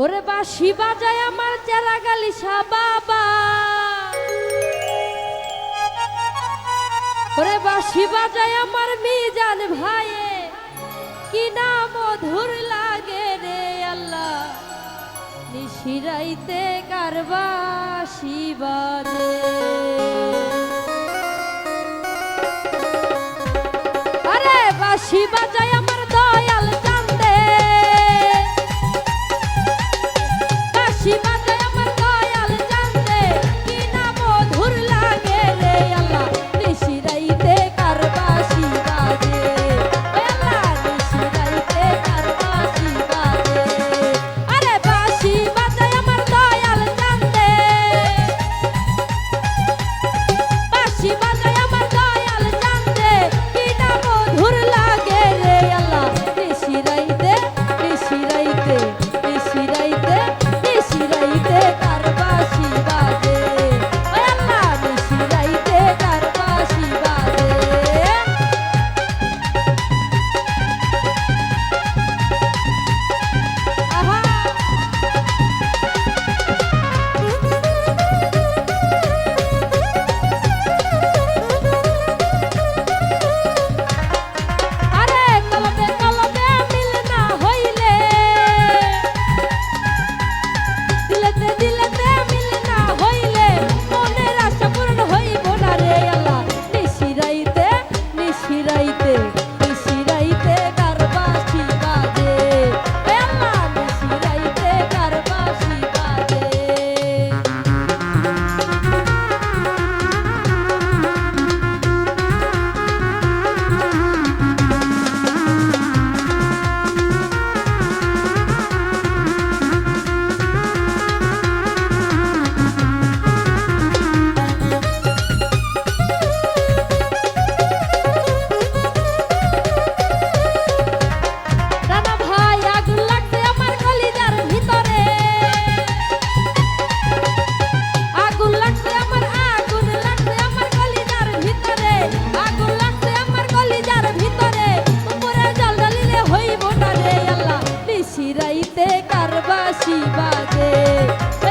ওরে বাঁশি বাজায় আমার চেরা গালিসা বাবা, ওরে বাঁশি বাজায় আমার মিজান ভাইয়ে, কি না মধুর লাগে রে আল্লাহ, নিশিরাইতে কার বাঁশি বাজে। আরে বাঁশি বাজায় আমার দয়াল চান্দে, বাঁশি বাজায় আমার দয়াল চান্দে, কি না মধুর লাগে রে আল্লাহ, নিশিরাইতে কার বাঁশি বাজে, ও আল্লাহ নিশিরাইতে কার বাঁশি বাজে। আরে বাঁশি বাজায় আমার দয়াল চান্দে, বাঁশি বাজায় আমার দয়াল চান্দে, কি না মধুর লাগে রে আল্লাহ, নিশিরাইতে নিশিরাইতে নিশিরাইতে নিশিরাইতে কার বাঁশি বাজে, ও আল্লাহ নিশিরাইতে কার বাঁশি বাজে। আহা আরে কলবে কলবে মিল না হইলে, দিলেতে দিলেতে মিল না হইলে, মনের আশা পূরণ হইব না রে আল্লাহ, নিশিরাইতে নিশিরাইতে নিশিরাইতে কার বাঁশি বাজে, ও আল্লাহ নিশিরাইতে কার বাঁশি বাজে। রানা ভাই আগুন লাগছে আমার কলিজার ভিতরে, আগুন লাগছে আমার কলিজার ভিতরে, আগুন লাগছে আমার কলিজার ভিতরে, উপরে জল ঢালিলে হইব না রে আল্লাহ, নিশিরাইতে কার বাঁশি বাজে, ও